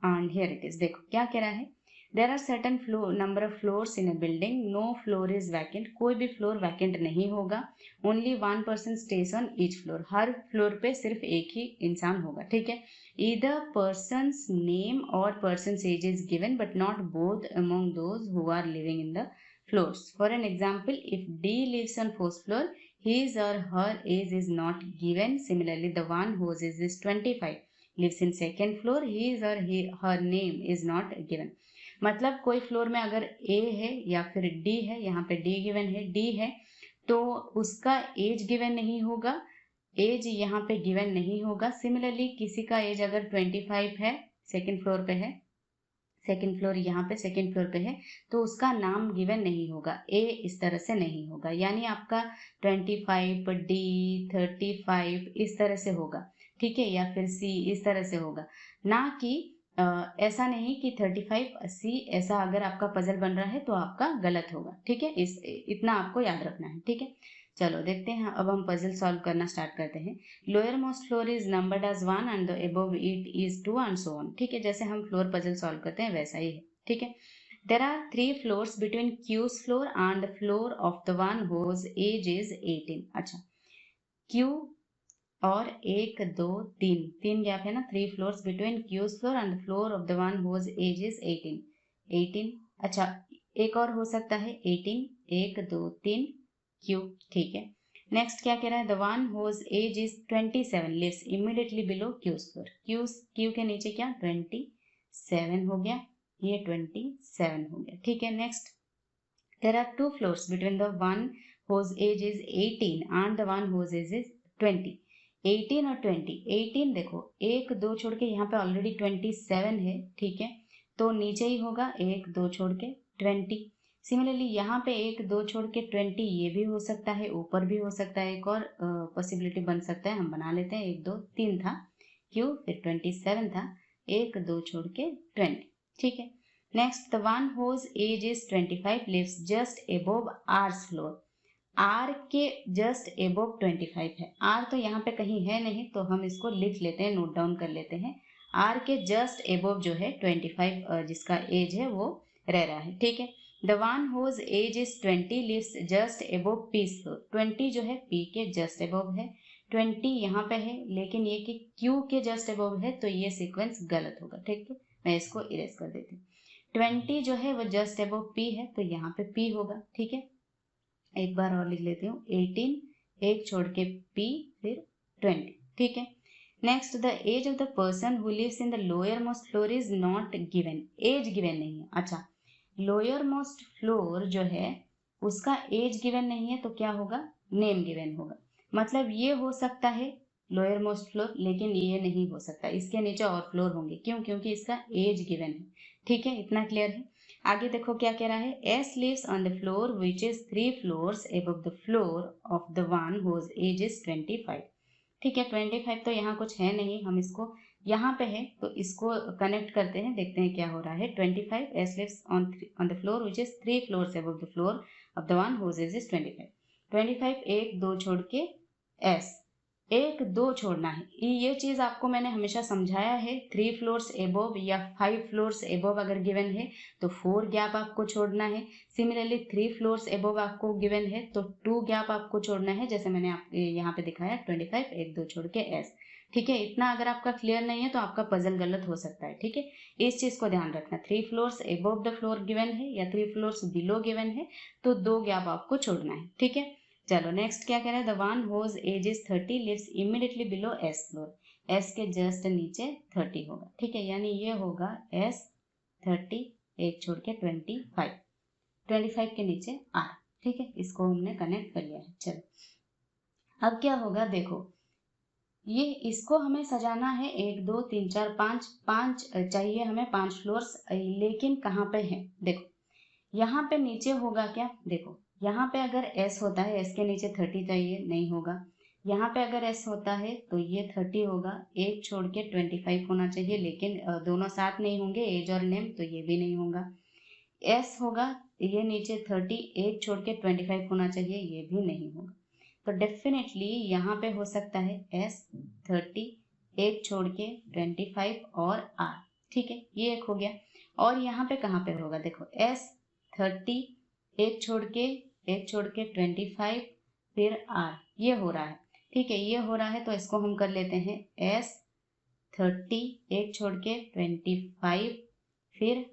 And here it is. देखो क्या कह रहा है, there are certain number of floors in a building, no floor is vacant, कोई भी फ्लोर वैकेंट नहीं होगा, only one person stays on each floor, हर फ्लोर पे सिर्फ एक ही इंसान होगा, ठीक है। ईदर पर्सनस नेम और person age is given but not both among those who are living in the floors. For an example, if D lives on first floor, his or her age is not given. Similarly, the one whose age is 25 lives in second floor, his or her name is not given. मतलब कोई floor में अगर A है या फिर D है, यहाँ पे D गिवन है, D है तो उसका एज गिवन नहीं होगा, एज यहाँ पे गिवन नहीं होगा। सिमिलरली किसी का एज अगर 25 है, सेकेंड फ्लोर पे है, सेकेंड फ्लोर यहाँ पे सेकेंड फ्लोर पे है, तो उसका नाम गिवन नहीं होगा, ए इस तरह से नहीं होगा, यानी आपका 25 डी 35 इस तरह से होगा, ठीक है, या फिर सी इस तरह से होगा, ना कि ऐसा नहीं कि 35 सी, ऐसा अगर आपका पजल बन रहा है तो आपका गलत होगा, ठीक है। इस इतना आपको याद रखना है, ठीक है। चलो देखते हैं, अब हम पजल सॉल्व करना स्टार्ट करते हैं। Lowermost floor is numbered as 1 and above it is 2 and so on, ठीक है। जैसे हम फ्लोर पजल सॉल्व करते हैं वैसा ही है, ठीक है। There are 3 floors between Q's floor and the floor of the one whose age is 18। अच्छा, क्यू और 1 2 3 3 गैप है ना, 3 floors between Q's floor and the floor of the one whose age is 18। अच्छा, एक और हो सकता है 18, 1 2 3 क्यू, ठीक है। नेक्स्ट क्या कह रहा है, the one whose age is 27 lives immediately below Q's floor, Q के नीचे क्या 27 हो गया, ये 27 हो गया, ठीक है। Next, there are 2 floors between the one whose age is 18 and the one whose age is 20। 18 और 20, 18 देखो 1 2 छोड़ के यहाँ पे ऑलरेडी 27 है, ठीक है, तो नीचे ही होगा 1 2 छोड़ के 20। सिमिलरली यहाँ पे 1 2 छोड़ के 20, ये भी हो सकता है, ऊपर भी हो सकता है, एक और पॉसिबिलिटी बन सकता है, हम बना लेते हैं, 1 2 3 था क्यू, फिर 27 था, 1 2 छोड़ के 20, ठीक है। Next, the one whose age is 25 lives just above R's floor, R के जस्ट अबव 25 है, आर तो यहाँ पे कहीं है नहीं तो हम इसको लिख लेते हैं, नोट डाउन कर लेते हैं, आर के जस्ट अबव जो है 25 जिसका एज है वो रह रहा है, ठीक है। The one whose age is 20 lives just above P floor, 20 जो है पी के जस्ट अबव है, 20 यहाँ पे है, लेकिन ये कि क्यू के जस्ट अबव है, तो ये सीक्वेंस गलत होगा, ठीक है। मैं इसको इरेज कर देती हूँ, 20 जो है वो जस्ट अबव पी है, तो यहाँ पे पी होगा, ठीक है। एक बार और लिख लेती हूँ, 18 एक छोड़ के पी फिर 20, ठीक है। Next, the age of the person who lives in the lowermost floor is not given, age given नहीं है। अच्छा, लोअर मोस्ट फ्लोर जो है उसका एज गिवन नहीं है, तो क्या होगा, नेम गिवन होगा, मतलब ये हो सकता है लोअर मोस्ट फ्लोर, लेकिन ये नहीं हो सकता, इसके नीचे और फ्लोर होंगे, क्यों, क्योंकि इसका एज गिवन है, ठीक है। इतना क्लियर है। आगे देखो क्या कह रहा है, S lives on the floor which is 3 floors above the floor of the one whose age is 25, ठीक है। 25 तो यहाँ कुछ है नहीं, हम इसको यहाँ पे है तो इसको कनेक्ट करते हैं, देखते हैं क्या हो रहा है। 25 S lives on the floor which is 3 floors above the floor of the one whose age is 25। 25 1 2 छोड़ के एस, 1 2 छोड़ना है, ये चीज आपको मैंने हमेशा समझाया है, 3 फ्लोर्स एबोव या 5 फ्लोर्स एबोव अगर गिवन है तो 4 गैप आपको छोड़ना है। सिमिलरली 3 फ्लोर्स एबोव आपको गिवन है तो 2 गैप आपको छोड़ना है, जैसे मैंने आप यहाँ पे दिखाया 25 1 2 छोड़ के एस, ठीक है। इतना अगर आपका क्लियर नहीं है तो आपका पजल गलत हो सकता है, ठीक है। इस चीज को ध्यान रखना, 3 floors above the floor given है या 3 फ्लोर्स बिलो गिवन है तो 2 गैप आपको छोड़ना है, ठीक है। चलो नेक्स्ट क्या कह रहा है, the one whose age is 30 lives immediately below S floor, S के जस्ट नीचे 30 होगा, ठीक है, यानी ये होगा एस 30 एक छोड़ के 25 के नीचे आर, ठीक है। इसको हमने कनेक्ट कर लिया है। चलो अब क्या होगा, देखो ये इसको हमें सजाना है 1 2 3 4 5 चाहिए हमें 5 फ्लोर्स, लेकिन कहाँ पे है, देखो यहाँ पे नीचे होगा क्या, देखो यहाँ पे अगर s होता है, s के नीचे 30 चाहिए, नहीं होगा। यहाँ पे अगर s होता है तो ये 30 होगा, एक छोड़ के 25 होना चाहिए, लेकिन दोनों साथ नहीं होंगे, एज और नेम, तो ये भी नहीं होगा। s होगा, ये नीचे 30 एक छोड़ के 25 होना चाहिए, ये भी नहीं होगा। तो डेफिनेटली यहाँ पे हो सकता है s 30 एक छोड़ के 25 और r, ठीक है, ये एक हो गया। और यहाँ पे कहाँ पे होगा, देखो S30, एक छोड़ के 25, फिर R, ये हो रहा है। ठीक है, ये हो रहा है तो इसको हम कर लेते हैं S30, एक छोड़ के 25, फिर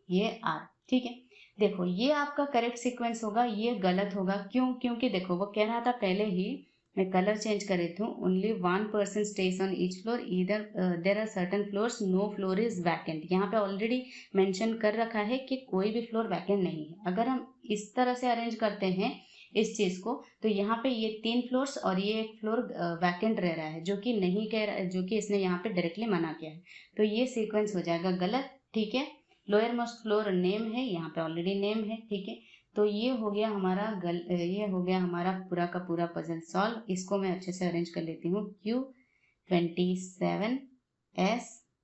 ये R। ठीक है, देखो ये आपका करेक्ट सीक्वेंस होगा, ये गलत होगा। क्यों? क्योंकि देखो वो कह रहा था पहले ही, मैं कलर चेंज कर रही हूँ, only 1% stage on each floor, इधर there are certain floors, no floor is vacant. यहाँ पे ऑलरेडी मेंशन कर रखा है कि कोई भी फ्लोर वैकेंट नहीं है। अगर हम इस तरह से अरेंज करते हैं इस चीज को, तो यहाँ पे ये 3 फ्लोर्स और ये एक फ्लोर वैकेंट रह रहा है, जो कि नहीं कह रहा, जो कि इसने यहाँ पे डायरेक्टली मना किया है, तो ये सीक्वेंस हो जाएगा गलत। ठीक है, लोअर मोस्ट फ्लोर नेम है, यहाँ पे ऑलरेडी नेम है। ठीक है, तो ये हो गया हमारा ये हो गया हमारा पूरा का पूरा पजल सॉल्व। इसको मैं अच्छे से अरेंज कर लेती हूँ। Q27S,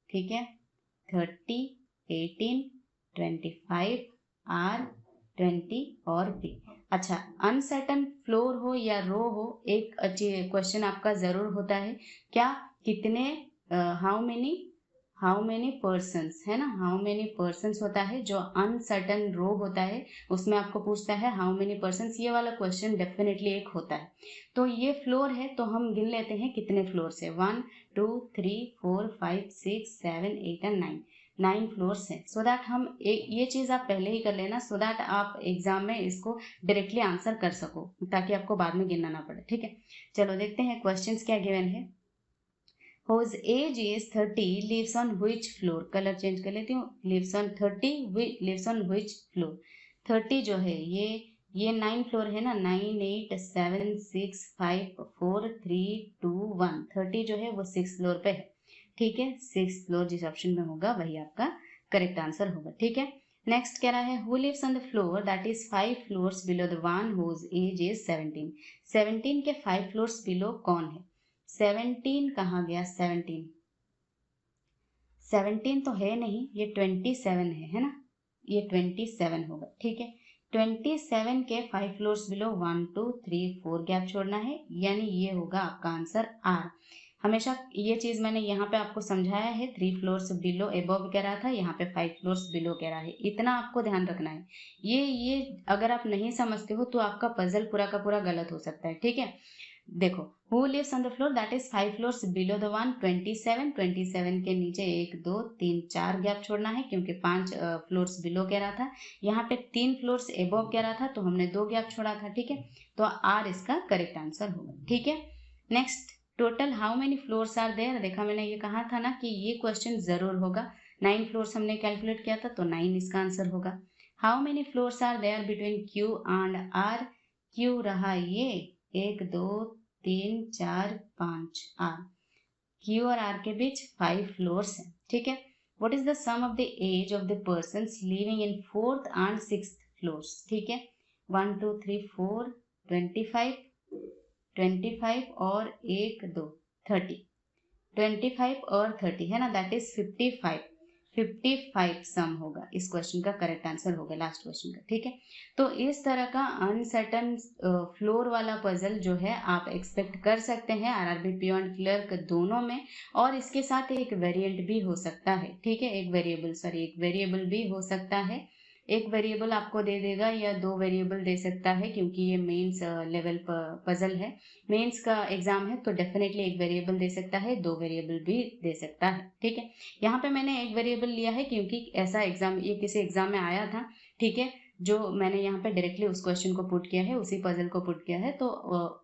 ठीक है, 30, 18, 25, R20 और B। अच्छा, अनसर्टन फ्लोर हो या रो हो, एक अच्छी क्वेश्चन आपका जरूर होता है, क्या कितने, हाउ मेनी पर्सन्स, है ना, हाउ मेनी पर्सन्स होता है। जो अनसर्टन रो होता है उसमें आपको पूछता है हाउ मेनी पर्सन्स, ये वाला क्वेश्चन डेफिनेटली एक होता है। तो ये फ्लोर है तो हम गिन लेते हैं कितने फ्लोर से, 1 2 3 4 5 6 7 8 एंड 9 फ्लोर्स है। सो दैट हम ये चीज आप पहले ही कर लेना, सो दैट आप एग्जाम में इसको डायरेक्टली आंसर कर सको, ताकि आपको बाद में गिनना ना पड़े। ठीक है, चलो देखते हैं क्वेश्चंस क्या गिवन है। whose age is 30 lives on which floor, colour change कर लेती हूँ, lives on 30, lives on which floor। 30 जो है ये 9 फ्लोर है ना, 9 8 7 6 5 4 3 2 1। 30 जो है वो 6 फ्लोर पे है। ठीक है, 6 फ्लोर जिस ऑप्शन में होगा वही आपका करेक्ट आंसर होगा। ठीक है, नेक्स्ट कह रहा है who lives on the floor that is 5 floors below the one whose age is 17। 17 के 5 फ्लोर्स बिलो कौन है? 17 कहाँ गया? 17 तो है नहीं, ये 27 है ना, ये 27 होगा। ठीक है, 27 के 5 फ्लोर्स बिलो 1 2 3 4 गैप छोड़ना है, यानी ये होगा आपका आंसर आर। हमेशा ये चीज मैंने यहाँ पे आपको समझाया है, 3 फ्लोर्स बिलो एबव कह रहा था, यहाँ पे 5 फ्लोर्स बिलो कह रहा है, इतना आपको ध्यान रखना है। ये अगर आप नहीं समझते हो तो आपका पजल पूरा का पूरा गलत हो सकता है। ठीक है, देखो who lives on the floor that is 5 floors below the one, 27 के नीचे 1 2 3 4 गैप छोड़ना है, क्योंकि 5 फ्लोर्स बिलो कह रहा था, यहाँ पे 3 फ्लोर्स एबव कह रहा था, तो हमने 2 गैप छोड़ा था। ठीक है, तो आर इसका करेक्ट आंसर होगा। ठीक है, next, total how many floors are there. देखा मैंने ये कहा था ना कि ये क्वेश्चन जरूर होगा। 9 फ्लोर्स हमने कैलकुलेट किया था, तो 9 इसका आंसर होगा। How many floors are there between Q and R. Q रहा ये 1 2 3 4 5 आर, क्यू और आर के बीच 5 फ्लोर्स है। ठीक है, what is the sum of the age of the persons living in 4th and 6th floors. ठीक है, 1 2 3 4 25 और 1 2 30, 25 और 30 है ना, दैट इज 55 सम होगा। इस क्वेश्चन का करेक्ट आंसर होगा लास्ट क्वेश्चन का। ठीक है, तो इस तरह का अनसर्टन फ्लोर वाला पजल जो है आप एक्सपेक्ट कर सकते हैं आरआरबी पीओ एंड क्लर्क दोनों में, और इसके साथ एक वेरिएंट भी हो सकता है। ठीक है, एक वेरिएबल भी हो सकता है। एक वेरिएबल आपको दे देगा या 2 वेरिएबल दे सकता है, क्योंकि ये मेंस लेवल पजल है, मेंस का एग्जाम है, तो डेफिनेटली एक वेरिएबल दे सकता है, 2 वेरिएबल भी दे सकता है। ठीक है, यहाँ पे मैंने एक वेरिएबल लिया है क्योंकि ऐसा एग्जाम, ये किसी एग्जाम में आया था। ठीक है, जो मैंने यहाँ पे डायरेक्टली उस क्वेश्चन को पुट किया है, उसी पजल को पुट किया है, तो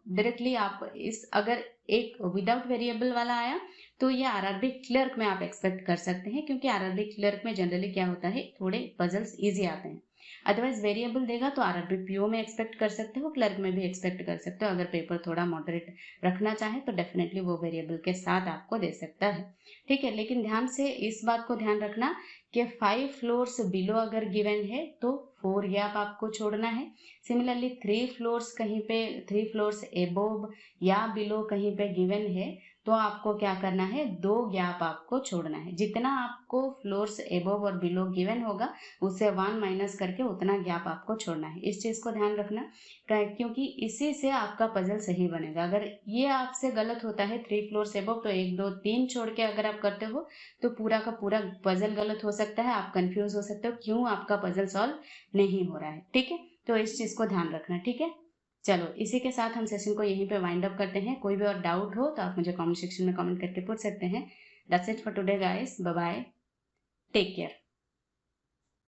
डायरेक्टली आप इस, अगर एक विदाउट वेरिएबल वाला आया तो ये आरआरबी क्लर्क में आप एक्सपेक्ट कर सकते हैं, क्योंकि आरआरबी क्लर्क में जनरली क्या होता है, थोड़े पजल्स इजी आते हैं। अदरवाइज वेरिएबल देगा तो आरआरबी पीओ में एक्सपेक्ट कर सकते हो, क्लर्क में भी एक्सपेक्ट कर सकते हो। अगर पेपर थोड़ा मॉडरेट रखना चाहे तो डेफिनेटली वो वेरिएबल के साथ आपको दे सकता है। ठीक है, लेकिन ध्यान से इस बात को ध्यान रखना कि 5 फ्लोर्स बिलो अगर गिवन है तो 4 गैप आपको छोड़ना है। सिमिलरली 3 फ्लोर्स कहीं पे 3 फ्लोर्स एबोव या बिलो कहीं पे गिवन है तो आपको क्या करना है, 2 गैप आपको छोड़ना है। जितना आपको फ्लोर्स एबोव और बिलो गिवन होगा उससे 1 माइनस करके उतना गैप आपको छोड़ना है। इस चीज़ को ध्यान रखना क्योंकि इसी से आपका पजल सही बनेगा। अगर ये आपसे गलत होता है 3 फ्लोर्स एबोव तो 1 2 3 छोड़ के अगर आप करते हो तो पूरा का पूरा पजल गलत हो सकता है, आप कंफ्यूज हो सकते हो क्यों आपका पजल सॉल्व नहीं हो रहा है। ठीक है, तो इस चीज को ध्यान रखना। ठीक है, चलो इसी के साथ हम सेशन को यहीं पे वाइंड अप करते हैं। कोई भी और डाउट हो तो आप मुझे कमेंट सेक्शन में कमेंट करके पूछ सकते हैं। That's it for today guys, bye bye, take care.